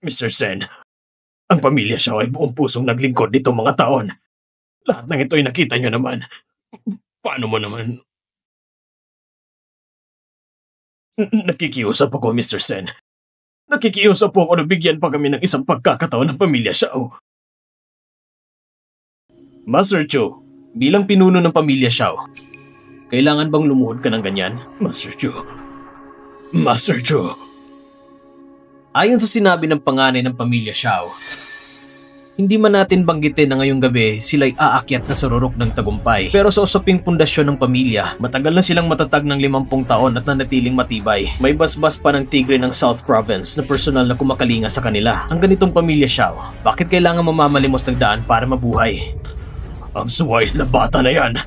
Mr. Sen, ang pamilya Xiao ay buong pusong naglingkod dito mga taon. Lahat ng ito ay nakita nyo naman. Paano mo naman? Nakikiusap ako, Mr. Sen. Nakikiusap po ako na bigyan pa kami ng isang pagkakataon ng pamilya Xiao. Master Chu, bilang pinuno ng pamilya Xiao, kailangan bang lumuhod ka ng ganyan? Master Chu. Master Chu. Ayon sa sinabi ng panganay ng pamilya Xiao, hindi man natin banggitin na ngayong gabi sila'y aakyat na sa rurok ng tagumpay. Pero sa usaping pundasyon ng pamilya, matagal na silang matatag ng 50 taon at nanatiling matibay. May basbas pa ng tigre ng South Province na personal na kumakalinga sa kanila. Ang ganitong pamilya Xiao, bakit kailangan mamamalimos ng daan para mabuhay? Ang suway na bata na yan,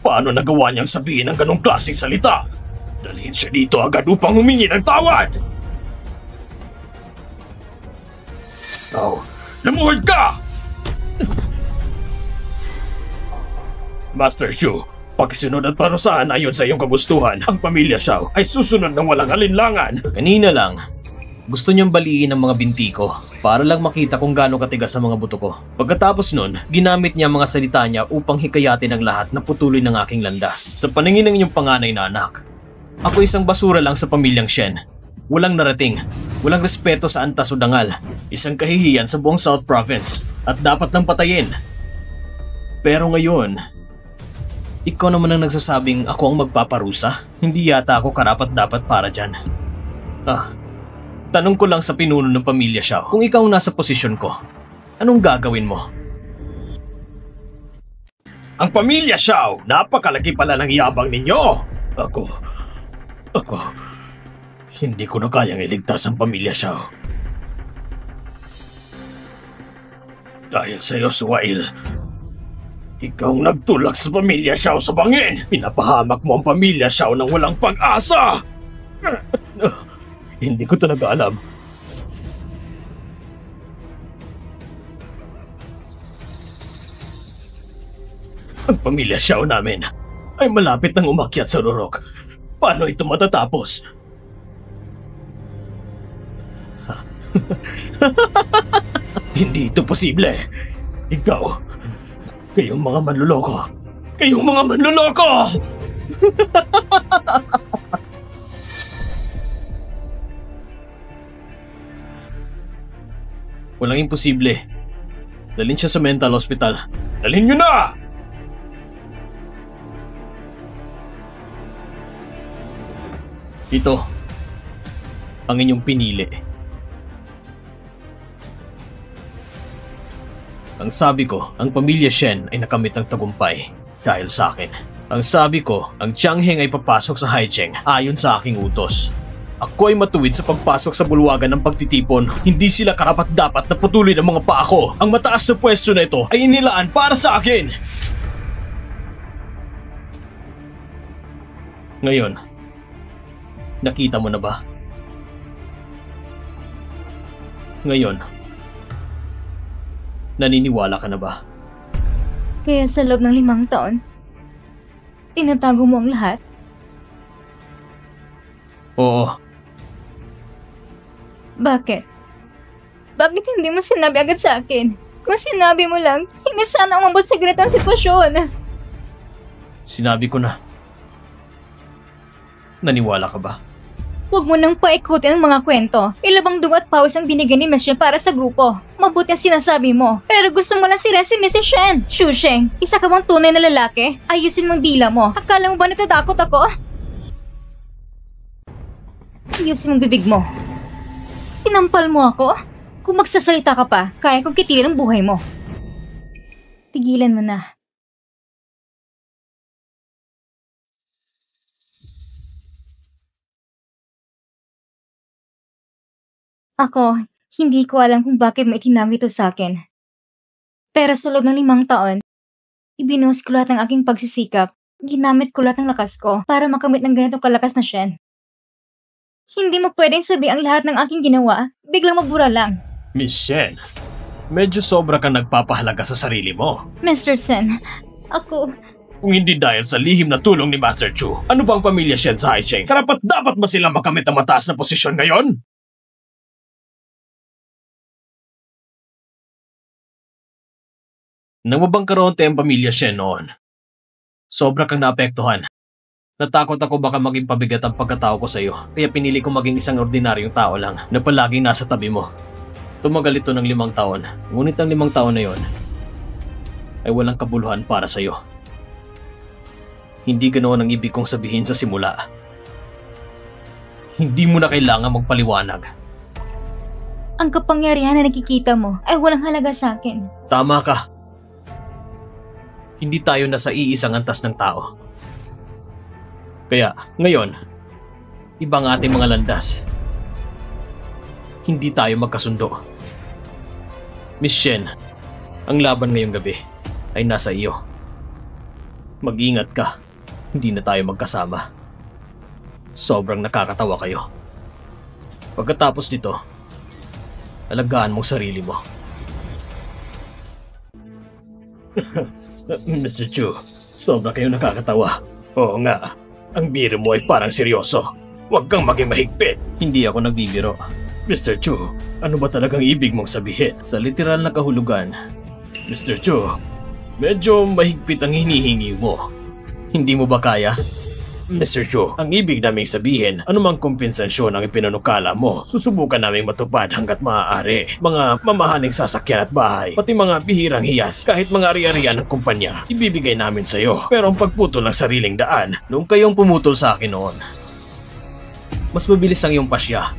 paano nagawa niyang sabihin ang ganong klaseng salita? Dalhin siya dito agad upang humingi ng tawad! Oh, lumuhod ka! Master Chu, pagsunod at parusahan ayon sa iyong kagustuhan, ang pamilya Xiao ay susunod ng walang alinlangan. Kanina lang, gusto niyang baliin ang mga binti ko para lang makita kung gaano katigas ang mga buto ko. Pagkatapos nun, ginamit niya ang mga salita niya upang hikayatin ang lahat na putulin ng aking landas. Sa paningin ng inyong panganay na anak, ako isang basura lang sa pamilyang Shen. Walang narating, walang respeto sa antas o dangal, isang kahihiyan sa buong South Province at dapat lang patayin. Pero ngayon, ikaw naman ang nagsasabing ako ang magpaparusa? Hindi yata ako karapat-dapat para dyan. Tanong ko lang sa pinuno ng pamilya Xiao, kung ikaw nasa posisyon ko, anong gagawin mo? Ang pamilya Xiao, napakalaki pala ng yabang ninyo! Ako, hindi ko na kayang iligtas ang pamilya Xiao. Dahil sa iyo, Suwail, ikaw nagtulak sa pamilya Xiao sa bangin! Pinapahamak mo ang pamilya Xiao nang walang pag-asa! Hindi ko talaga alam. Ang pamilya Xiao namin ay malapit nang umakyat sa rurok. Paano ito matatapos? Hindi ito posible. Kayong mga manluloko! Kayong mga manluloko! Walang imposible. Dalhin siya sa mental hospital. Dalhin niyo na! Ito, ang inyong pinili. Ang sabi ko, ang pamilya Shen ay nakamit ng tagumpay dahil sa akin. Ang sabi ko, ang Jiangheng ay papasok sa Haicheng ayon sa aking utos. Ako ay matuwid sa pagpasok sa bulwagan ng pagtitipon. Hindi sila karapat-dapat na putulin ang mga paa ko. Ang mataas na pwesto na ito ay inilaan para sa akin. Ngayon, nakita mo na ba? Ngayon, naniniwala ka na ba? Kaya sa loob ng 5 taon, tinatago mo ang lahat? Oo. Bakit? Bakit hindi mo sinabi agad sa akin? Kung sinabi mo lang, hindi sana umabot sa ganitong sitwasyon. Sinabi ko na. Naniwala ka ba? Huwag mo nang paikutin ang mga kwento. Ilabang dugo at pawis ang binigay ni Miss Shen para sa grupo. Mabuti ang sinasabi mo. Pero gusto mo lang sila si Mrs. Shen. Shu Sheng, isa ka bang tunay na lalaki? Ayusin mong dila mo. Akala mo ba natatakot ako? Ayusin mong bibig mo. Sinampal mo ako? Kung magsasalita ka pa, kaya kong kitilin ang buhay mo. Tigilan mo na. Ako, hindi ko alam kung bakit mo itinago ito sa akin. Pero sa loob ng 5 taon, ibinuhos ko lahat ng aking pagsisikap. Ginamit ko lahat ng lakas ko para makamit ng ganitong kalakas na Shen. Hindi mo pwedeng sabihin ang lahat ng aking ginawa, biglang magbura lang. Miss Shen, medyo sobra kang nagpapahalaga sa sarili mo. Mr. Sen, ako... Kung hindi dahil sa lihim na tulong ni Master Chu, ano bang pamilya Shen sa Haicheng? Karapat dapat ba sila makamit ang mataas na posisyon ngayon? Nang mabangkaronte ang pamilya Shen noon, sobra kang naapektuhan. Natakot ako baka maging pabigat ang pagkatao ko sa iyo, kaya pinili kong maging isang ordinaryong tao lang na palaging nasa tabi mo. Tumagal ito ng 5 taon, ngunit ang 5 taon na yon ay walang kabuluhan para sa iyo. Hindi ganoon ang ibig kong sabihin sa simula. Hindi mo na kailangan magpaliwanag. Ang kapangyarihan na nakikita mo ay walang halaga sa akin. Tama ka. Hindi tayo nasa iisang antas ng tao. Kaya, ngayon, ibang ating mga landas. Hindi tayo magkasundo. Miss Shen, ang laban ngayong gabi ay nasa iyo. Mag-ingat ka, hindi na tayo magkasama. Sobrang nakakatawa kayo. Pagkatapos nito, alagaan mong sarili mo. Mr. Chu, sobra kayo nakakatawa. Oo nga. Ang biro mo ay parang seryoso. Huwag kang maging mahigpit. Hindi ako nagbibiro. Mr. Chu, ano ba talagang ibig mong sabihin? Sa literal na kahulugan, Mr. Chu, medyo mahigpit ang hinihingi mo. Hindi mo ba kaya? Mr. Chu, ang ibig naming sabihin, anumang kompensasyon ang ipinanukala mo, susubukan naming matupad hanggat maaari. Mga mamahaling sasakyan at bahay, pati mga bihirang hiyas, kahit mga ari-arian ng kumpanya, ibibigay namin sa iyo. Pero ang pagputol ng sariling daan, nung kayong pumutol sa akin noon, mas mabilis ang iyong pasya.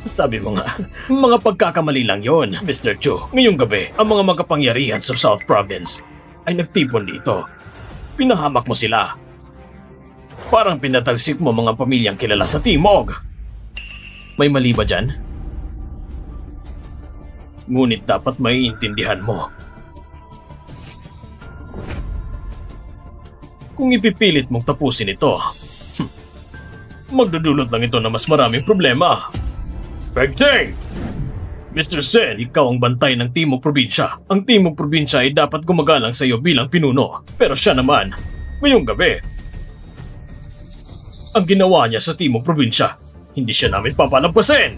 Sabi mo nga, mga pagkakamali lang yon, Mr. Chu. Ngayong gabi, ang mga makapangyarihan sa South Province ay nagtipon dito. Pinahamak mo sila. Parang pinatalsik mo mga pamilyang kilala sa Timog. May mali ba dyan? Ngunit dapat maiintindihan mo. Kung ipipilit mong tapusin ito, magdudulot lang ito na mas maraming problema. Pegteng! Mr. Sen, ikaw ang bantay ng Timog Probinsya. Ang Timog Probinsya ay dapat gumagalang sa iyo bilang pinuno. Pero siya naman, ngayong gabi, ang ginawa niya sa Timog Probinsya, hindi siya namin papalampasin.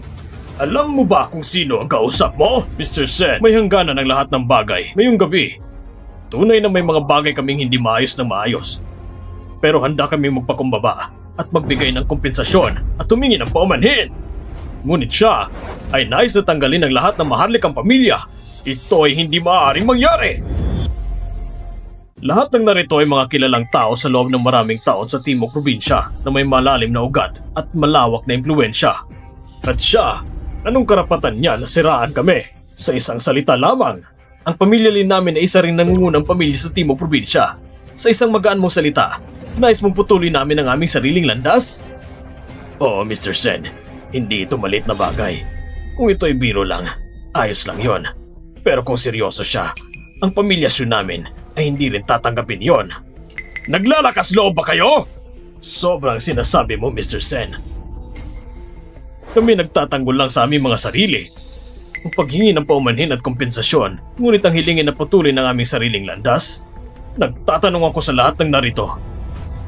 Alam mo ba kung sino ang kausap mo? Mr. Sen, may hangganan ng lahat ng bagay. Ngayong gabi, tunay na may mga bagay kaming hindi maayos na maayos. Pero handa kaming magpakumbaba at magbigay ng kompensasyon at humingi ng paumanhin. Ngunit siya ay nais na tanggalin ang lahat ng maharlikang pamilya. Ito ay hindi maaaring mangyari. Lahat ng narito ay mga kilalang tao sa loob ng maraming taon sa Timog Probinsya na may malalim na ugat at malawak na impluwensya. At siya, anong karapatan niya na siraan kami? Sa isang salita lamang, ang pamilya Lin namin ay isa rin nangungunang pamilya sa Timog Probinsya. Sa isang magaan mong salita, nais mong putulin namin ang aming sariling landas? Oo, Mr. Sen, hindi ito maliit na bagay. Kung ito ay biro lang, ayos lang yon. Pero kung seryoso siya, ang pamilya Su namin ay hindi rin tatanggapin yon. Naglalakas loob ba kayo? Sobrang sinasabi mo, Mr. Sen. Kami nagtatanggol lang sa aming mga sarili. Ang paghingi ng paumanhin at kompensasyon, ngunit ang hilingin na putulin ng aming sariling landas? Nagtatanong ako sa lahat ng narito.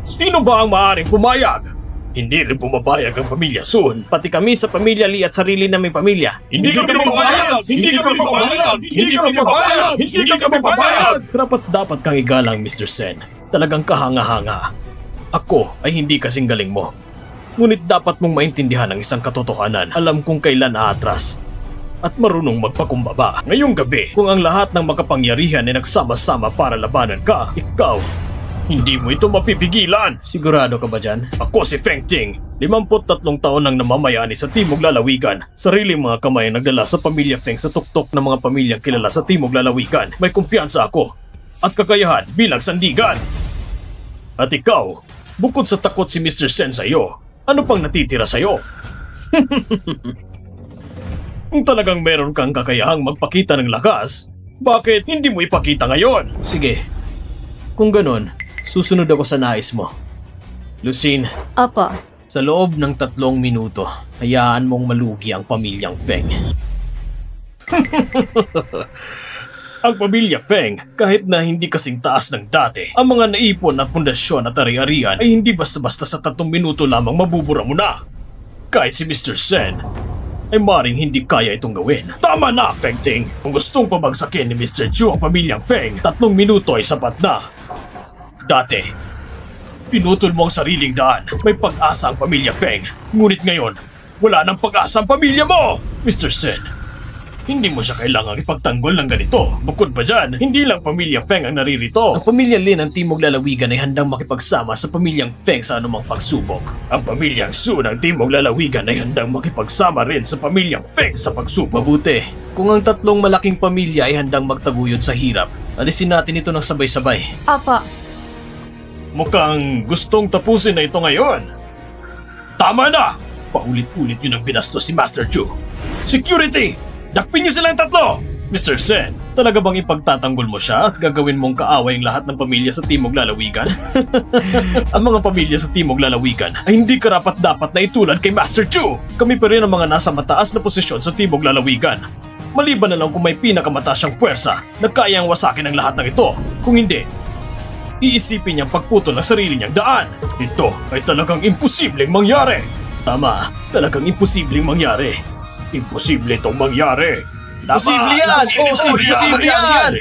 Sino ba ang maaaring pumayag? Hindi rin pumapayag ang pamilya Sun. Pati kami sa pamilya Lee at sarili naming pamilya. Hindi kami papayag! Hindi kami papayag! Hindi kami papayag! Hindi kami papayag! Dapat kang igalang, Mr. Sen. Talagang kahanga-hanga. Ako ay hindi kasing galing mo. Ngunit dapat mong maintindihan ang isang katotohanan. Alam kung kailan aatras at marunong magpakumbaba. Ngayong gabi, kung ang lahat ng makapangyarihan ay nagsama-sama para labanan ka, ikaw, hindi mo ito mapipigilan! Sigurado ka ba dyan? Ako si Feng Ting, 53 taon nang namamayani sa Timog Lalawigan. Sariling mga kamay ang nagdala sa pamilya Feng sa tuktok ng mga pamilyang kilala sa Timog Lalawigan. May kumpiyansa ako at kakayahan bilang sandigan. At ikaw, bukod sa takot si Mr. Sen sa iyo, ano pang natitira sa iyo? Kung talagang meron kang kakayahang magpakita ng lakas, bakit hindi mo ipakita ngayon? Sige, kung ganon, susunod ako sa nais mo. Lucine. Opo. Sa loob ng 3 minuto, hayaan mong malugi ang pamilyang Feng. Ang pamilya Feng, kahit na hindi kasing taas ng dati, ang mga naipon at pundasyon at ari-arian ay hindi basta-basta sa 3 minuto lamang mabubura mo na. Kahit si Mr. Sen, ay maring hindi kaya itong gawin. Tama na, Feng Ting! Kung gustong pabagsakin ni Mr. Chu ang pamilyang Feng, 3 minuto ay sapat na. Dati, pinutol mo ang sariling daan. May pag-asa ang pamilya Feng. Ngunit ngayon, wala nang pag-asa ang pamilya mo! Mr. Sen, hindi mo siya kailangang ipagtanggol ng ganito. Bukod pa dyan, hindi lang pamilya Feng ang naririto. Ang pamilya Lin ng Timog Lalawigan ay handang makipagsama sa pamilyang Feng sa anumang pagsubok. Ang pamilyang Su ng Timog Lalawigan ay handang makipagsama rin sa pamilyang Feng sa pagsubok. Mabuti, kung ang 3 malaking pamilya ay handang magtaguyod sa hirap, alisin natin ito ng sabay-sabay. Apa. Mukhang gustong tapusin na ito ngayon. Tama na! Paulit-ulit yun ang binastos si Master Chu. Security! Dakpin niyo silang 3! Mr. Sen, talaga bang ipagtatanggol mo siya at gagawin mong kaaway ang lahat ng pamilya sa Timog Lalawigan? Ang mga pamilya sa Timog Lalawigan ay hindi karapat-dapat na itulad kay Master Chu. Kami pa rin ang mga nasa mataas na posisyon sa Timog Lalawigan. Maliban na lang kung may pinakamataas siyang puwersa na kayang wasakin ang lahat ng ito. Kung hindi, iisipin niyang pagputol ng sarili niyang daan. Ito ay talagang imposibleng mangyari. Tama, talagang imposibleng mangyari. Imposible itong mangyari. Posible yan! Posible yan!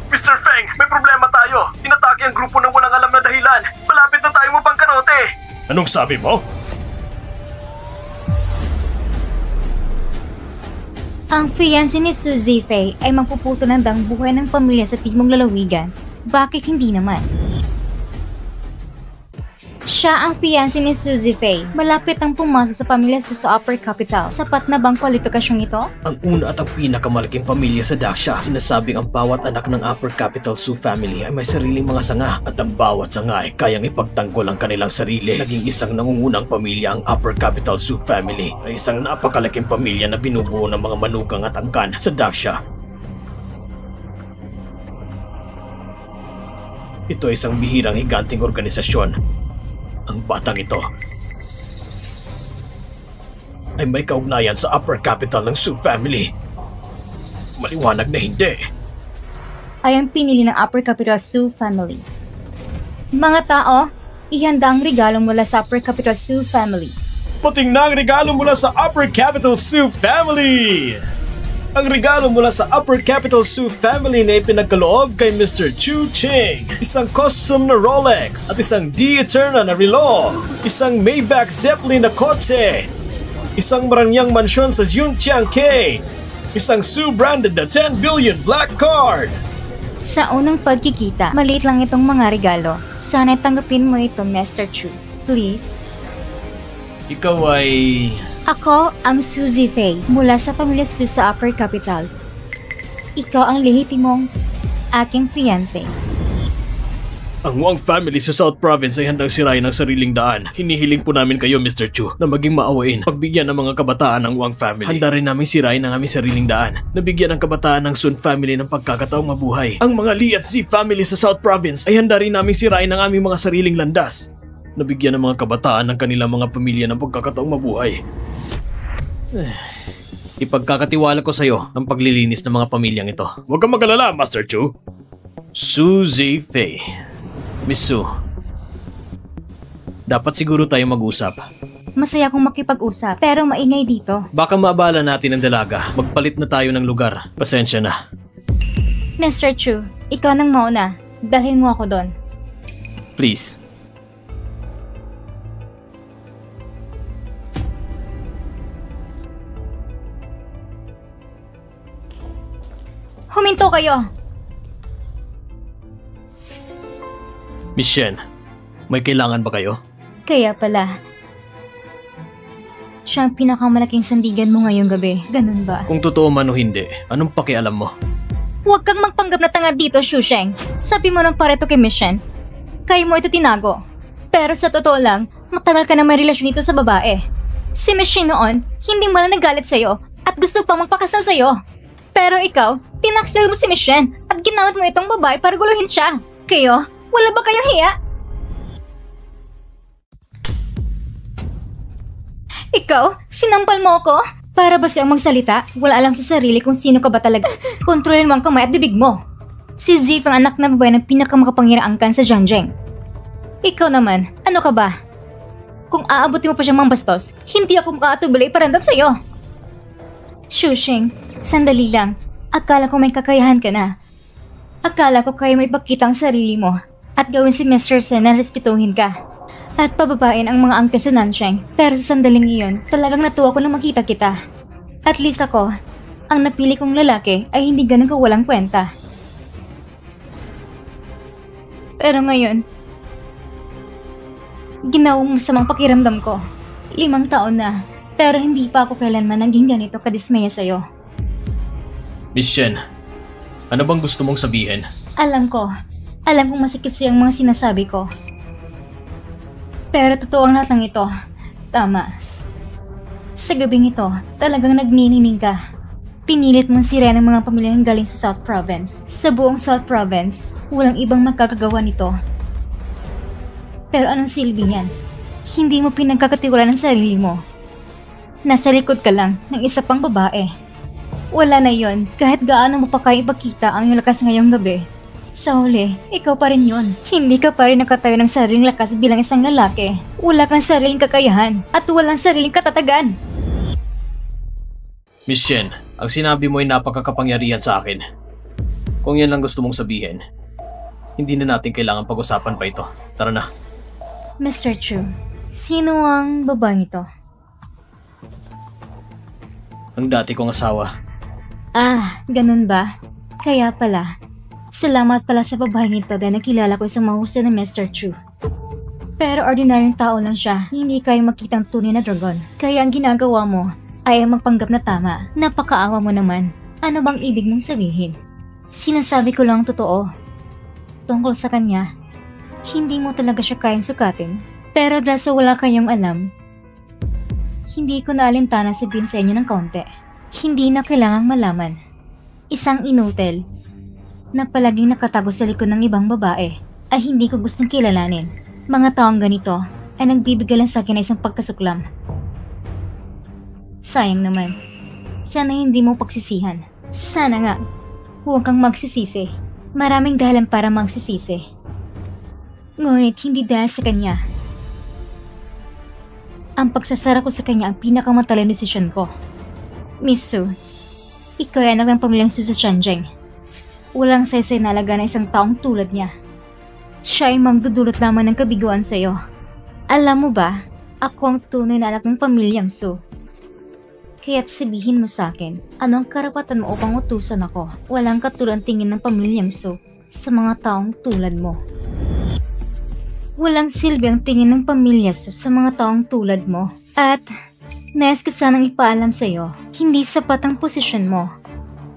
Mr. Feng, may problema tayo. Inatake ang grupo ng walang alam na dahilan. Malapit na tayo mapangkarote. Anong sabi mo? Ang fiancé ni Su Zifei ay magpuputol ng buhay ng pamilya sa Timog Lalawigan. Bakit hindi naman? Siya ang fiancé ni Su Zifei. Malapit ang pumasok sa pamilya Su sa Upper Capital. Sapat na bang kwalipikasyong ito? Ang una at ang pinakamalaking pamilya sa Daxia. Sinasabing ang bawat anak ng Upper Capital Su family ay may sariling mga sanga at ang bawat sanga ay kayang ipagtanggol ang kanilang sarili. Naging isang nangungunang pamilya ang Upper Capital Su family ay isang napakalaking pamilya na binubuo ng mga manugang at angkan sa Daxia. Ito ay isang bihirang higanting organisasyon. Ang batang ito ay may kaugnayan sa Upper Capital ng Su family. Maliwanag na hindi. Ay ang pinili ng Upper Capital Su family. Mga tao, ihanda ang regalo mula sa Upper Capital Su family. Pating na ang regalo mula sa Upper Capital Su family! Ang regalo mula sa Upper Capital Su family na ipinagkaloob kay Mr. Chu Ching. Isang custom na Rolex at isang D Eterna na relo. Isang Maybach Zeppelin na kotse. Isang marangyang mansyon sa Yunqiang K. Isang Su branded na 10 billion black card. Sa unang pagkikita, maliit lang itong mga regalo. Sana tanggapin mo ito, Mr. Chu. Please. Ikaw ay... Ako ang Su Zifei mula sa pamilya Su sa Upper Capital. Ikaw ang lehitimong aking fiancé. Ang Wang family sa South Province ay handang sirain ang sariling daan. Hinihiling po namin kayo, Mr. Chu, na maging maawain. Pagbigyan ng mga kabataan ng Wang family. Handa rin namin sirain ang aming sariling daan. Nabigyan ng kabataan ng Sun family ng pagkakataong mabuhay. Ang mga Li at Z family sa South Province ay handa rin namin sirain ang aming mga sariling landas. Nabigyan ng mga kabataan ng kanilang mga pamilya ng pagkakataong mabuhay. Ipagkakatiwala ko sa iyo ang paglilinis ng mga pamilyang ito. Huwag kang mag-alala, Master Chu. Su Zifei. Miss Su, dapat siguro tayo mag-usap. Masaya kong makipag-usap, pero maingay dito. Baka maabala natin ang dalaga. Magpalit na tayo ng lugar. Pasensya na. Mr. Chu, ikaw nang mauna. Dalhin mo ako doon. Please. Huminto kayo! Miss Shen, may kailangan ba kayo? Kaya pala. Siya ang pinakamalaking sandigan mo ngayong gabi. Ganun ba? Kung totoo man o hindi, anong pakialam mo? Huwag kang magpanggap na tanga dito, Xu Sheng. Sabi mo ng pareto kay Miss Shen. Kaya mo ito tinago. Pero sa totoo lang, matagal ka na may relasyon dito sa babae. Si Miss Shen noon, hindi mo lang nagalit sa'yo at gusto pang magpakasal sa'yo. Pero ikaw, tinaksel mo si Miss Shen at ginamit mo itong babae para guluhin siya. Kayo, wala ba kayong hiya? Ikaw, sinampal mo ko? Para ba siyang magsalita? Wala alam sa sarili kung sino ka ba talaga. Kontrolin mo ang kamay at bibig mo. Si Zif ang anak na babae ng pinakamakapangyarang angkan sa Jiangjeng. Ikaw naman, ano ka ba? Kung aabutin mo pa siyang mambastos, hindi ako makaatubili iparamdam sa'yo. Shushing, sandali lang. Akala ko may kakayahan ka na. Akala ko kaya mo ipakita ang sarili mo at gawin si Mr. Sen na respetuhin ka. At pababain ang mga angka sa Nansheng. Pero sa sandaling iyon, talagang natuwa ko na makita kita. At least ako, ang napili kong lalaki ay hindi ganun kawalang kwenta. Pero ngayon, ginawa mo masamang pakiramdam ko. 5 taon na, pero hindi pa ako kailanman naging ganito kadismaya sa'yo. Miss Shen, ano bang gusto mong sabihin? Alam kong masikip sa'yo ang mga sinasabi ko. Pero totoo ang lahat ng ito. Tama. Sa gabing ito, talagang nagninining ka. Pinilit mong sira ng mga pamilyang galing sa South Province. Sa buong South Province, walang ibang magkakagawa nito. Pero anong silbi niyan? Hindi mo pinagkakatiwalaan ng sarili mo. Nasa likod ka lang ng isa pang babae. Wala na yon kahit gaano mo pa kaya ipakita ang iyong lakas ngayong gabi. Sa huli, ikaw pa rin yon. Hindi ka pa rin nakatayo ng sariling lakas bilang isang lalaki. Wala kang sariling kakayahan at walang sariling katatagan. Miss Chen, ang sinabi mo ay napakakapangyarihan sa akin. Kung yan lang gusto mong sabihin, hindi na natin kailangan pag-usapan pa ito. Tara na. Mr. Chu, sino ang babaeng ito? Ang dati kong asawa. Ah, ganun ba? Kaya pala. Salamat pala sa babaeng ito dahil nakilala ko isang mahusay na Mr. Chu. Pero ordinaryong tao lang siya, hindi kayang makitang tunay na dragon. Kaya ang ginagawa mo ay ang magpanggap na tama. Napakaawa mo naman. Ano bang ibig mong sabihin? Sinasabi ko lang ang totoo. Tungkol sa kanya, hindi mo talaga siya kayang sukatin. Pero dahil sa wala kayong alam, hindi ko naalintana sabihin sa inyo ng kaunti. Hindi na kailangang malaman. Isang inutil na palaging nakatago sa likod ng ibang babae ay hindi ko gustong kilalanin. Mga taong ganito ay nagbibigay lang sa akin ng isang pagkasuklam. Sayang naman. Sana hindi mo pagsisihan. Sana nga, huwag kang magsisisi. Maraming dahilan para magsisisi. Ngunit hindi dahil sa kanya. Ang pagsasara ko sa kanya ang pinakamatalino desisyon ko. Miss Su, ikaw ay anak ng pamilyang Su sa Shenzhen. Walang saysay na alaga na isang taong tulad niya. Siya ay magdudulot lamang ng kabiguan sa'yo. Alam mo ba, ako ang tunay na anak ng pamilyang Su. Kaya't sabihin mo sa akin, anong karapatan mo upang utusan ako? Walang katulad tingin ng pamilyang Su sa mga taong tulad mo. Walang silbi ang tingin ng pamilya Su sa mga taong tulad mo. At nais ko sanang ipaalam sa'yo, hindi sapat ang posisyon mo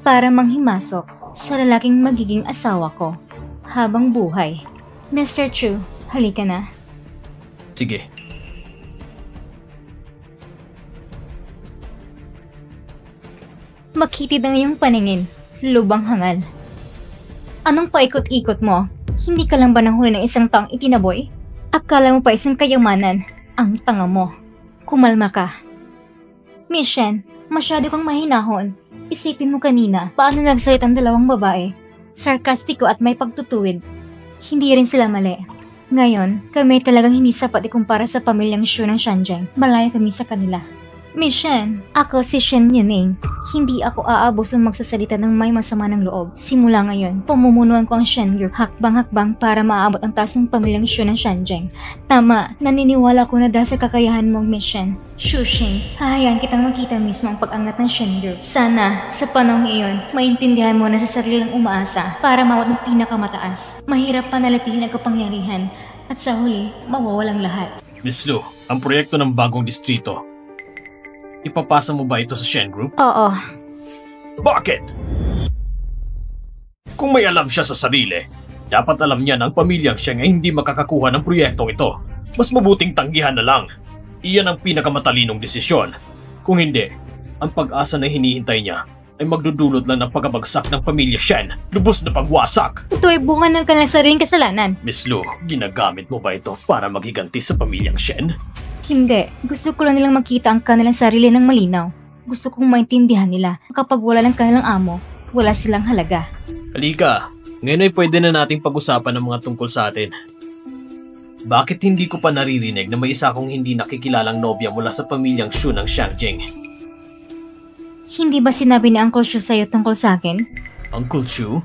para manghimasok sa lalaking magiging asawa ko habang buhay. Mr. Chu, halika na. Sige. Makitid ang iyong paningin, lubang hangal. Anong paikot-ikot mo? Hindi ka lang ba nahuli ng isang taong itinaboy? Akala mo pa isang kayamanan? Ang tanga mo. Kumalma ka. Miss Shen, masyado kang mahinahon. Isipin mo kanina, paano nagsalit ang dalawang babae? Sarkastiko at may pagtutuwid. Hindi rin sila mali. Ngayon, kami talagang hindi sapat ikumpara sa pamilyang Shu ng Shenzhen. Malayo kami sa kanila. Miss Shen, ako si Shen Yuning. Hindi ako aabusong magsasalita ng may masama ng loob. Simula ngayon, pamumunuan ko ang Shen Group hakbang-hakbang para maabot ang taas ng pamilyang Shu ng Shenzhen. Tama, naniniwala ko na dahil sa kakayahan mong Miss Shen. Shushing, hahayaan kitang makita mismo ang pag-angat ng Shen Group. Sana, sa panahong iyon, maintindihan mo na sa sariling umaasa para maabot ng pinakamataas. Mahirap panalatihin ang kapangyarihan at sa huli, mawawalang lahat. Miss Lu, ang proyekto ng bagong distrito, ipapasa mo ba ito sa Shen Group? Oo. Bakit? Kung may alam siya sa sarili, dapat alam niya na ang pamilyang Sheng ay hindi makakakuha ng proyektong ito. Mas mabuting tanggihan na lang. Iyan ang pinakamatalinong desisyon. Kung hindi, ang pag-asa na hinihintay niya ay magdudulot lang ng pagkabagsak ng pamilya Shen. Lubos na pagwasak. Ito ay bunga ng kanilang sariling kasalanan. Miss Lu, ginagamit mo ba ito para maghiganti sa pamilyang Shen? Hindi. Gusto ko lang nilang makita ang kanilang sarili ng malinaw. Gusto kong maintindihan nila kapag wala ng kanilang amo, wala silang halaga. Halika, ngayon ay pwede na nating pag-usapan ng mga tungkol sa atin. Bakit hindi ko pa naririnig na may isa akong hindi nakikilalang nobya mula sa pamilyang Shu ng Xiangjing? Hindi ba sinabi ni Uncle Shu sa'yo tungkol sa akin? Uncle Shu?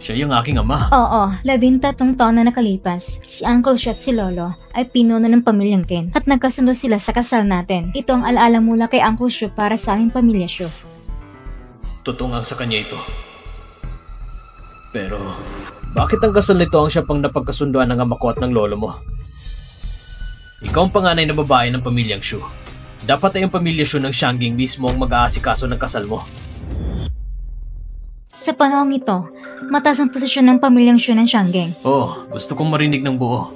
Siya yung aking ama. Oo, 13 taon na nakalipas. Si Uncle Shu at si Lolo ay pinuno ng pamilyang Ken at nagkasundo sila sa kasal natin. Ito ang alaala mula kay Uncle Shu para sa aming pamilya Shu. Totoo nga sa kanya ito. Pero, bakit ang kasal nito ang siya pang napagkasunduan ng ama ko at ng lolo mo? Ikaw ang panganay na babae ng pamilyang Shu. Dapat ay ang pamilya Shu ng Xiangjing mismo ang mag-aasikaso ng kasal mo. Sa panahong ito, mataas ang posisyon ng pamilyang Shu ng Xiangjing. Gusto kong marinig ng buo.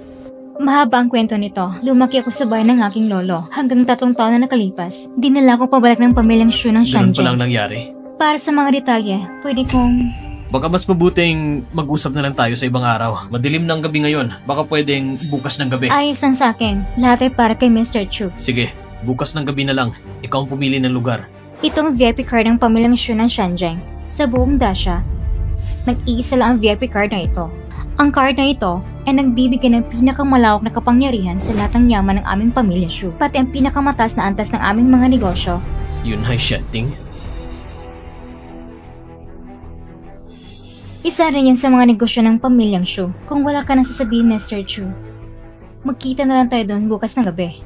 Mahaba ang kwento nito. Lumaki ako sa bahay ng aking lolo. Hanggang 3 taon na nakalipas, dinala ko pabalik ng pamilyang Shu ng Ganun Xiangjing. pa lang nangyari. Para sa mga detalye, pwede kong... Baka mas mabuting mag-usap na lang tayo sa ibang araw. Madilim ng gabi ngayon. Baka pwedeng bukas ng gabi. Ayos lang sa akin. Lahat ay para kay Mr. Chu. Sige, bukas ng gabi na lang. Ikaw ang pumili ng lugar. Itong VIP card ng pamilyang Shu ng Xiangjing. Sa buong Dacia, nag-iisa lang ang VIP card na ito. Ang card na ito ay nagbibigay ng pinakamalawak na kapangyarihan sa lahat ng yaman ng aming pamilya Shu. Pati ang pinakamataas na antas ng aming mga negosyo. Yun ay Shenting. Isa rin yan sa mga negosyo ng pamilyang Shu. Kung wala ka nang sasabihin, Mr. Chu, magkita na lang tayo doon bukas ng gabi.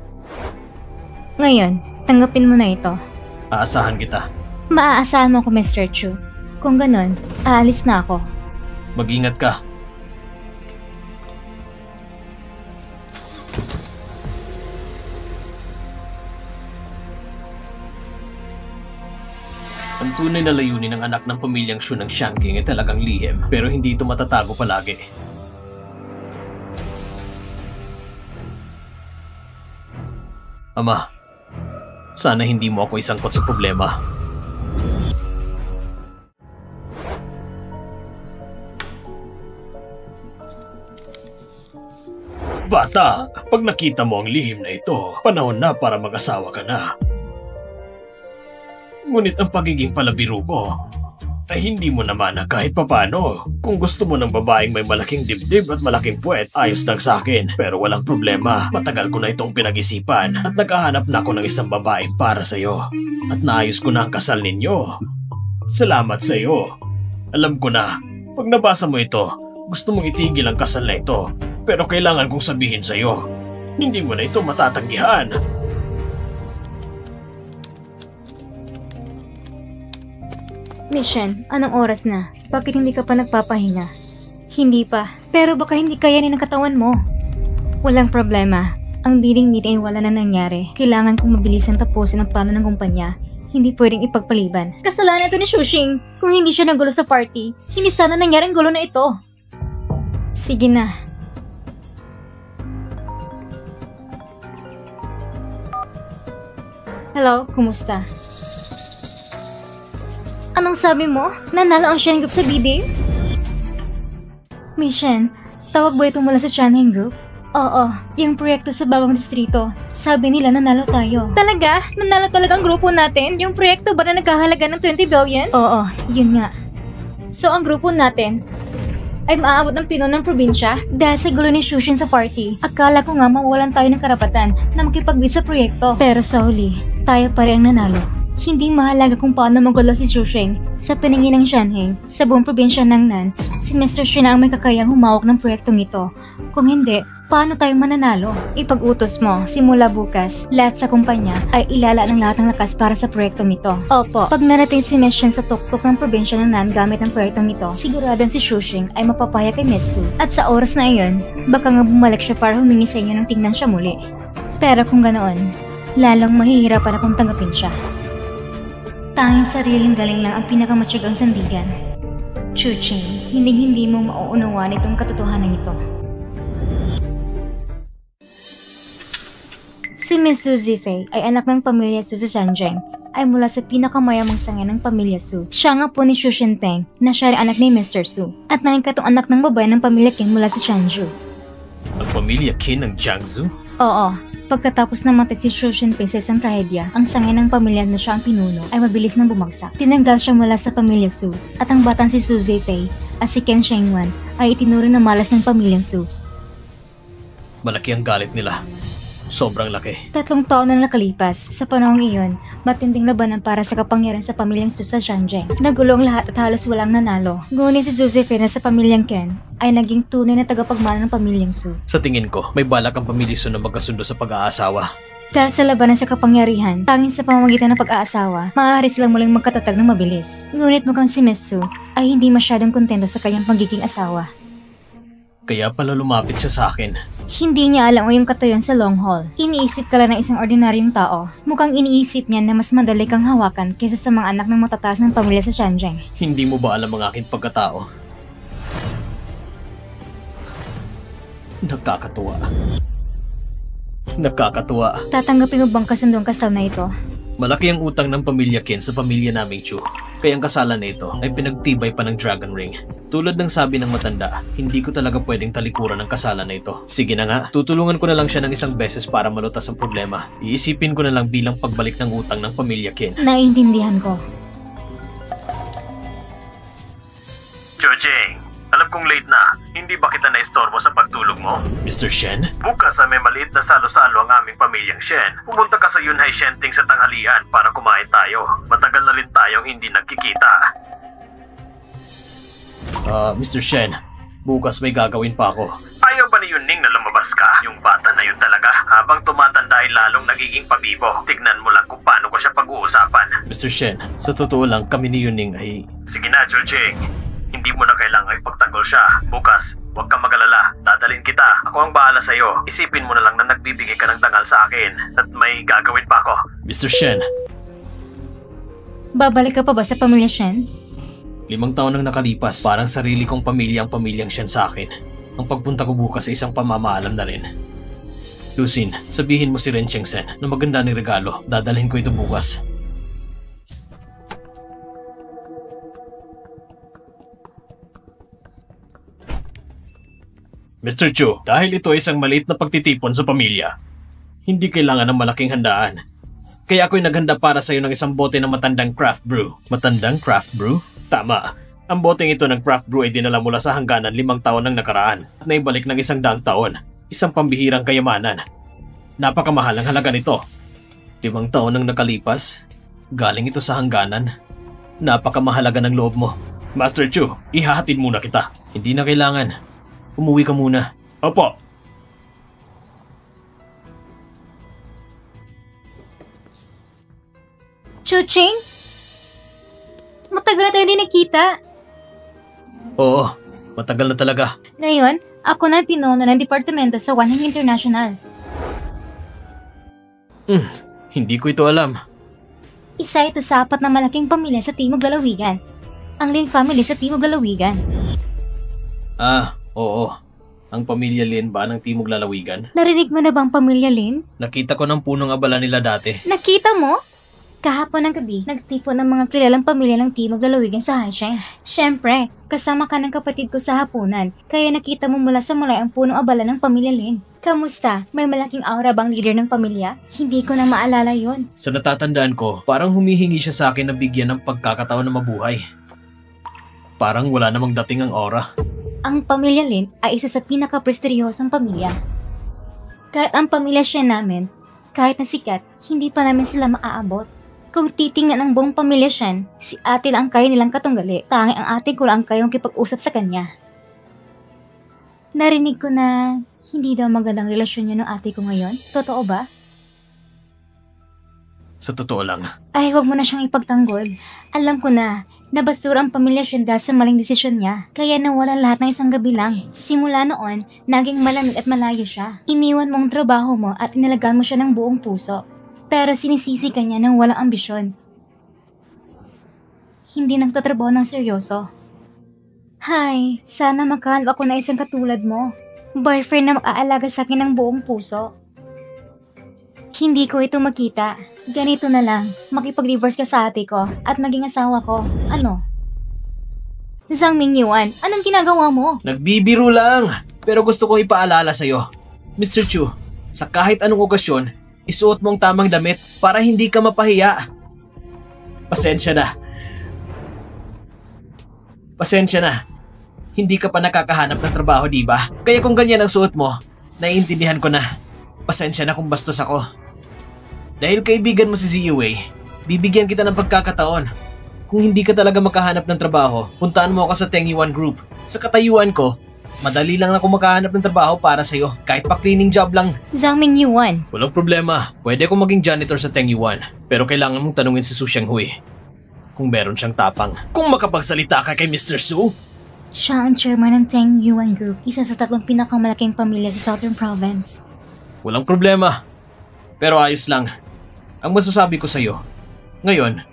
Ngayon, tanggapin mo na ito. Aasahan kita. Maaasahan mo ako, Mr. Chu. Kung ganon, aalis na ako. Mag-ingat ka. Ang tunay na layunin ng anak ng pamilyang Shu ng Xiangjing ay talagang lihim, pero hindi ito matatago palagi. Ama, sana hindi mo ako isangkot sa problema. Bata, pag nakita mo ang lihim na ito, panahon na para mag-asawa ka na. Ngunit ang pagiging palabiro ko ay hindi mo naman na kahit papano. Kung gusto mo ng babaeng may malaking dibdib at malaking puwet, ayos lang sa akin. Pero walang problema, matagal ko na itong pinag-isipan at naghahanap na ako ng isang babae para sa'yo. At naayos ko na ang kasal ninyo. Salamat sa'yo. Alam ko na, pag nabasa mo ito, gusto mong itigil ang kasal na ito. Pero kailangan kong sabihin sa'yo, hindi mo na ito matatanggihan. Mission, anong oras na? Bakit hindi ka pa nagpapahinga? Hindi pa. Pero baka hindi kayanin ang katawan mo. Walang problema. Ang bidding meeting ay wala na nangyari. Kailangan kong mabilisan tapusin ang plano ng kumpanya. Hindi pwedeng ipagpaliban. Kasalanan ito ni Shushing. Kung hindi siya nagulo sa party, hindi sana nangyari ang gulo na ito. Sige na. Hello, kumusta? Anong sabi mo? Nanalo ang Shen Group sa bidding? Mission, tawag ba ito mula sa Chanhaeng Group? Oo, yung proyekto sa bagong distrito. Sabi nila nanalo tayo. Talaga? Nanalo talaga ang grupo natin? Yung proyekto ba na nagkahalaga ng 20 billion? Oo, yun nga. So ang grupo natin ay maaabot ng pinuno ng probinsya dahil sa gulo ni Shushin sa party. Akala ko nga mawalan tayo ng karapatan na makipagbid sa proyekto. Pero sa huli, tayo pa rin ang nanalo. Hindi mahalaga kung paano magulo si Shushing sa paningin ng Shanhaeng. Sa buong probinsya ng Nan, si Mr. Shin ang may kakayang humawak ng proyektong ito. Kung hindi, paano tayo mananalo? Ipag-utos mo, simula bukas, lahat sa kumpanya ay ilala ng lahat ng lakas para sa proyektong ito. Opo, pag narating si Miss Shin sa tuktok ng probinsya ng Nan gamit ang proyektong ito, siguradong si Shushing ay mapapaya kay Miss Su. At sa oras na iyon, baka nga bumalik siya para humingi sa inyo ng tingnan siya muli. Pero kung ganoon, lalong mahihirapan akong tanggapin siya. Tanging sariling galing lang ang pinakamatyagang sandigan. Chuching, hindi mo mauunawaan itong katotohanan ito. Si Miss Su Zifei ay anak ng pamilya Su sa Xiangjing, ay mula sa pinakamayamang sangay ng pamilya Su. Siya nga po ni Xu Xinpeng na siya rin anak ni Mr. Su at nanging katong anak ng babae ng pamilya Qin mula sa Changzhou. Ang pamilya Qin ng Jiangsu? Oo. Pagkatapos na matay si Xu Xinpeng sa isang trahedya, ang sangay ng pamilya na siya ang pinuno ay mabilis nang bumagsak. Tinanggal siya mula sa pamilya Su at ang batang si Su Zifei at si Ken Shengwan ay itinuro na malas ng pamilyang Su. Malaki ang galit nila. Sobrang laki. 3 taon na nakalipas. Sa panahong iyon, matinding labanan para sa kapangyarihan sa pamilyang Su sa Xianzheng. Nagulong lahat at halos walang nanalo. Ngunit si Josephine sa pamilyang Ken ay naging tunay na tagapagmana ng pamilyang Su. Sa tingin ko, may balak ang pamilya Su na magkasundo sa pag-aasawa. Dahil sa labanan sa kapangyarihan, tanging sa pamamagitan ng pag-aasawa, maaari silang muling magkatatag ng mabilis. Ngunit mukhang si Miss Su ay hindi masyadong kontento sa kanyang pagiging asawa. Kaya pala lumapit siya sa akin. Hindi niya alam o yung katayon sa long haul. Iniisip ka lang ng isang ordinaryong tao. Mukhang iniisip niya na mas madali kang hawakan kaysa sa mga anak ng matataas ng pamilya sa Xianzheng. Hindi mo ba alam ang aking pagkatao? Nakakatuwa. Tatanggapin mo bang kasundong kasal na ito? Malaki ang utang ng pamilya Ken sa pamilya naming Chu. Kaya ang kasalan na ito ay pinagtibay pa ng Dragon Ring. Tulad ng sabi ng matanda, hindi ko talaga pwedeng talikuran ang kasalan na ito. Sige na nga, tutulungan ko na lang siya ng isang beses para malutas ang problema. Iisipin ko na lang bilang pagbalik ng utang ng pamilya Ken. Naiintindihan ko. Jojeng, alam kong late na. Hindi ba kita naistorbo sa pagtulog mo? Mr. Shen? Bukas may maliit na salo-salo ang aming pamilyang Shen. Pumunta ka sa Yunhai Shenting sa tanghalian para kumain tayo. Matagal na rin tayong hindi nagkikita. Mr. Shen, bukas may gagawin pa ako. Ayaw ba ni Yuning na lumabas ka? Yung bata na yun talaga. Habang tumatanda ay lalong nagiging pabibo. Tignan mo lang kung paano ko siya pag-uusapan. Mr. Shen, sa totoo lang kami ni Yuning ay... Sige na, Jojeng. Hindi mo na kailangang ipagtanggol siya. Bukas, huwag kang mag-alala. Dadalhin kita. Ako ang bahala sa'yo. Isipin mo na lang na nagbibigay ka ng dangal sa akin. At may gagawin pa ako. Mr. Shen. Babalik ka pa ba sa pamilya Shen? 5 taon nang nakalipas. Parang sarili kong pamilya ang pamilyang Shen sa akin. Ang pagpunta ko bukas ay isang pamamaalam na rin. Lucin, sabihin mo si Ren Chengsen na maganda ng regalo. Dadalhin ko ito bukas. Mr. Chu, dahil ito ay isang maliit na pagtitipon sa pamilya, hindi kailangan ng malaking handaan. Kaya ako'y naghanda para sa'yo ng isang bote ng matandang craft brew. Matandang craft brew? Tama. Ang boteng ito ng craft brew ay dinala mula sa hangganan 5 taon nang nakaraan at naibalik ng 100 taon. Isang pambihirang kayamanan. Napakamahal ang halaga nito. 5 taon nang nakalipas, galing ito sa hangganan. Napakamahalaga ng loob mo. Master Chu, ihahatid muna kita. Hindi na kailangan. Umuwi ka muna. Opo. Chuching? Matagal na tayo hindi nakita. Oo, matagal na talaga. Ngayon, ako na pinuno ng departamento sa Wanheng International. Hindi ko ito alam. Isa ito sa 4 na malaking pamilya sa Timog Lalawigan. Ang Lin family sa Timog Lalawigan. Oo. Ang pamilya Lin ba ng Timog Lalawigan? Narinig mo na bang pamilya Lin? Nakita ko ng punong abala nila dati. Nakita mo? Kahapon ng gabi, nagtipon ng mga kilalang pamilya ng Timog Lalawigan sa Hanseng. Siyempre, kasama ka ng kapatid ko sa hapunan, kaya nakita mo mula sa mulay ang punong abala ng pamilya Lin. Kamusta? May malaking aura bang leader ng pamilya? Hindi ko na maalala yon. Sa natatandaan ko, parang humihingi siya sa akin na bigyan ng pagkakataon na mabuhay. Parang wala namang dating ang aura. Ang pamilya Lin ay isa sa pinaka-prestigyosong pamilya. Kahit ang pamilya siya namin, kahit na sikat, hindi pa namin sila maaabot. Kung titingnan ang buong pamilya Shen, si ate lang ang kaya nilang katunggali, tanging ang ate ko lang ang kayong kipag-usap sa kanya. Narinig ko na hindi daw magandang relasyon niyo ng ate ko ngayon. Totoo ba? Sa totoo lang. Ay, huwag mo na siyang ipagtanggol. Alam ko na, nabasura ang pamilya Shen dahil sa maling desisyon niya. Kaya nawalan lahat ng isang gabi lang. Simula noon, naging malamig at malayo siya. Iniwan mo ang trabaho mo at inalagaan mo siya ng buong puso. Pero sinisisi ka niya ng walang ambisyon. Hindi nagtatrabaho ng seryoso. Hay, sana makahanap ako na isang katulad mo. Boyfriend na mag-aalaga sa akin ng buong puso. Hindi ko ito makita. Ganito na lang, makipag-divorce ka sa ate ko at maging asawa ko. Ano? Zhang Mingyuan, anong ginagawa mo? Nagbibiro lang, pero gusto kong ipaalala sa'yo. Mr. Chu, sa kahit anong okasyon, isuot mo ang tamang damit para hindi ka mapahiya. Pasensya na. Hindi ka pa nakakahanap ng trabaho, di ba? Kaya kung ganyan ang suot mo, naiintindihan ko na. Pasensya na kung bastos ako. Dahil kaibigan mo si Ziyue, bibigyan kita ng pagkakataon. Kung hindi ka talaga makahanap ng trabaho, puntaan mo ako sa Tengyuan Group. Sa katayuan ko, madali lang ako makahanap ng trabaho para sa'yo, kahit pa cleaning job lang. Zhang Mingyuan. Walang problema, pwede akong maging janitor sa Tengyuan. Pero kailangan mong tanungin si Su Shenghui kung meron siyang tapang. Kung makapagsalita ka kay Mr. Su. Siya ang chairman ng Tengyuan Group, isa sa 3 pinakamalaking pamilya sa Southern Province. Walang problema. Pero ayos lang. Ang masasabi ko sa'yo, ngayon,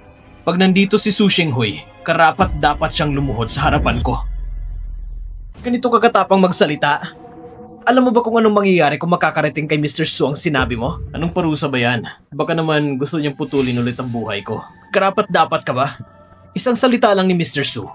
pag nandito si Su Shenghui, karapat dapat siyang lumuhod sa harapan ko. Ganito kakatapang magsalita. Alam mo ba kung anong mangyayari kung makakarating kay Mr. Su ang sinabi mo? Anong parusa ba yan? Baka naman gusto niyang putulin ulit ang buhay ko. Karapat dapat ka ba? Isang salita lang ni Mr. Su.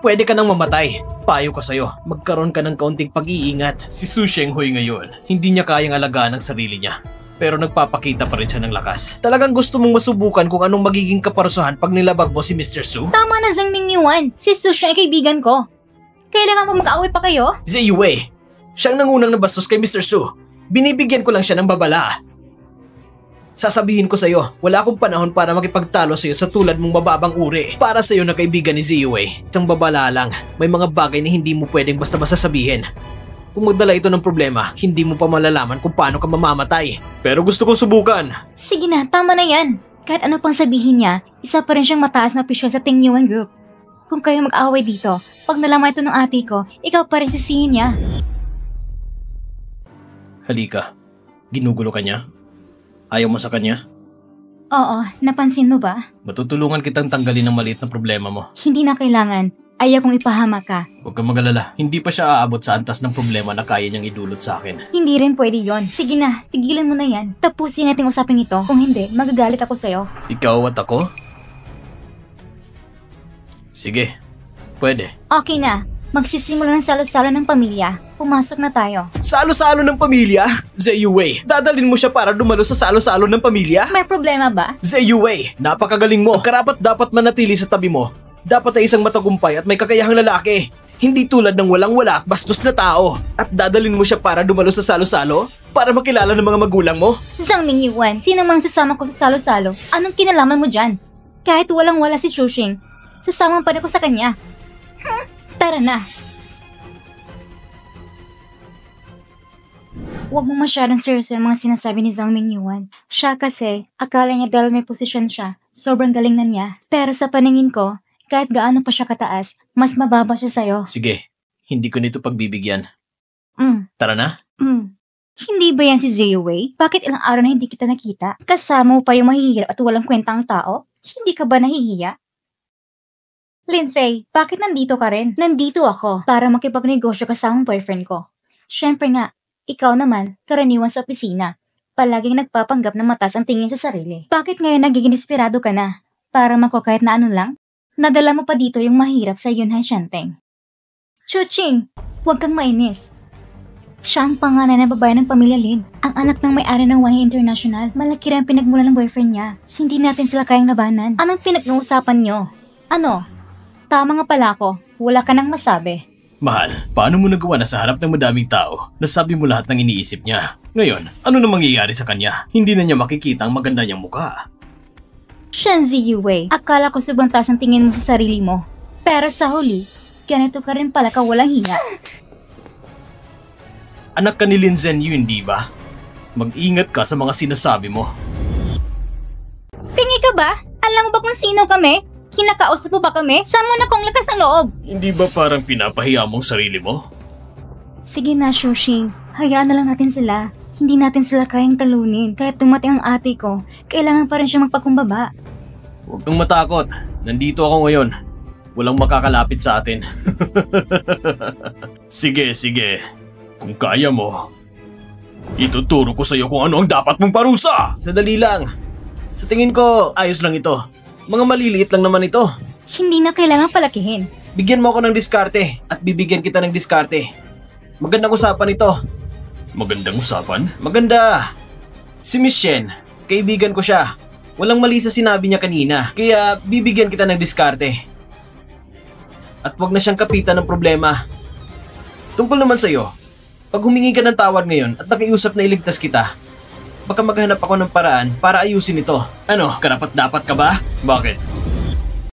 Pwede ka nang mamatay. Payo ko sa'yo, magkaroon ka ng kaunting pag-iingat. Si Su Shenghui ngayon, hindi niya kayang alagaan ang sarili niya. Pero nagpapakita pa rin siya ng lakas. Talagang gusto mong masubukan kung anong magiging kaparusahan pag nilabag mo si Mr. Su? Tama na, Zhang Mingyuan. Si Su siya ay kaibigan ko. Kailangan mo mag-aaway pa kayo? Ziyue, siyang nangunang nabastos kay Mr. Su. Binibigyan ko lang siya ng babala. Sasabihin ko sa'yo, wala akong panahon para makipagtalo sa'yo sa tulad mong mababang uri. Para sa'yo na kaibigan ni Ziyue, isang babala lang. May mga bagay na hindi mo pwedeng basta-basta sabihin. Kung magdala ito ng problema, hindi mo pa malalaman kung paano ka mamamatay. Pero gusto kong subukan. Sige na, tama na yan. Kahit ano pang sabihin niya, isa pa rin siyang mataas na opisyal sa Tengyuan Group. Kung kayo mag-away dito, pag nalaman ito ng ate ko, ikaw pa rin sisihin niya. Halika, ginugulo ka niya? Ayaw mo sa kanya? Oo, napansin mo ba? Matutulungan kitang tanggalin ang maliit na problema mo. Hindi na kailangan. Ayaw kong ipahama ka. Huwag kang mag-alala, hindi pa siya aabot sa antas ng problema na kaya niyang idulot sa akin. Hindi rin pwede yon. Sige na, tigilan mo na yan. Tapusin natin usapin ito. Kung hindi, magagalit ako sa'yo. Ikaw at ako? Sige, pwede. Okay na. Magsisimula ng salo-salo ng pamilya. Pumasok na tayo. Salo-salo ng pamilya? Ziyue, dadalin mo siya para dumalo sa salo-salo ng pamilya? May problema ba? Ziyue, napakagaling mo. Karapat dapat manatili sa tabi mo. Dapat ay isang matagumpay at may kakayahang lalaki. Hindi tulad ng walang-wala at bastos na tao. At dadalin mo siya para dumalo sa salo-salo? Para makilala ng mga magulang mo? Zhang Mingyuan, sino mang sasama ko sa salo-salo? Anong kinalaman mo dyan? Kahit walang-wala si Shushing, sasama pa rin ko sa kanya. Tara na. Huwag mo masyadong seryoso ang mga sinasabi ni Zhang Mingyuan. Siya kasi, akala niya dahil may posisyon siya, sobrang galing na niya. Pero sa paningin ko, kahit gaano pa siya kataas, mas mababa siya sa'yo. Sige, hindi ko nito pagbibigyan. Tara na? Hindi ba yan si Ziyue? Bakit ilang araw na hindi kita nakita? Kasama mo pa yung mahihirap at walang kwentang tao? Hindi ka ba nahihiya? Linfei, bakit nandito ka rin? Nandito ako para makipagnegosyo kasama boyfriend ko. Siyempre nga, ikaw naman, karaniwan sa opisina. Palaging nagpapanggap na mataas ang tingin sa sarili. Bakit ngayon nagiging desperado ka na? Para mako kahit na ano lang? Nadala mo pa dito yung mahirap sa Yunhai Shanteng. Chuching, huwag kang mainis. Siya ang panganay na babae ng pamilya Lin. Ang anak ng may-ari ng Wanhai International. Malaki rin ang pinagmula ng boyfriend niya. Hindi natin sila kayang labanan. Anong pinag-uusapan niyo? Ano? Tama nga pala ako. Wala ka nang masabi. Mahal, paano mo nagawa na sa harap ng madaming tao? Nasabi mo lahat ng iniisip niya. Ngayon, ano na mangyayari sa kanya? Hindi na niya makikita ang maganda niyang mukha. Shen Ziyue, akala ko sobrang taas ang tingin mo sa sarili mo. Pero sa huli, ganito ka rin pala kawalang hiya. Anak ka ni Lin Zhenyu, hindi ba? Mag-ingat ka sa mga sinasabi mo. Pingi ka ba? Alam mo ba kung sino kami? Kinakausap mo ba kami? Saan mo na kong lakas ng loob? Hindi ba parang pinapahiya mong sarili mo? Sige na, Shushing. Hayaan na lang natin sila. Hindi natin sila kayang talunin. Kahit dumating ang ate ko, kailangan pa rin siya magpakumbaba. Huwag kang matakot. Nandito ako ngayon. Walang makakalapit sa atin. Sige. Kung kaya mo, ituturo ko sa iyo kung ano ang dapat mong parusa! Sadali lang. Sa tingin ko, ayos lang ito. Mga maliliit lang naman ito. Hindi na kailangan palakihin. Bigyan mo ako ng diskarte at bibigyan kita ng diskarte. Magandang usapan ito. Magandang usapan? Maganda. Si Miss Shen, kaibigan ko siya. Walang mali sa sinabi niya kanina, kaya bibigyan kita ng diskarte. At wag na siyang kapitan ng problema. Tungkol naman sa'yo, Pag humingi ka ng tawad ngayon at nakiusap na iligtas kita, baka maghanap ako ng paraan para ayusin ito. Ano, karapat-dapat ka ba? Bakit?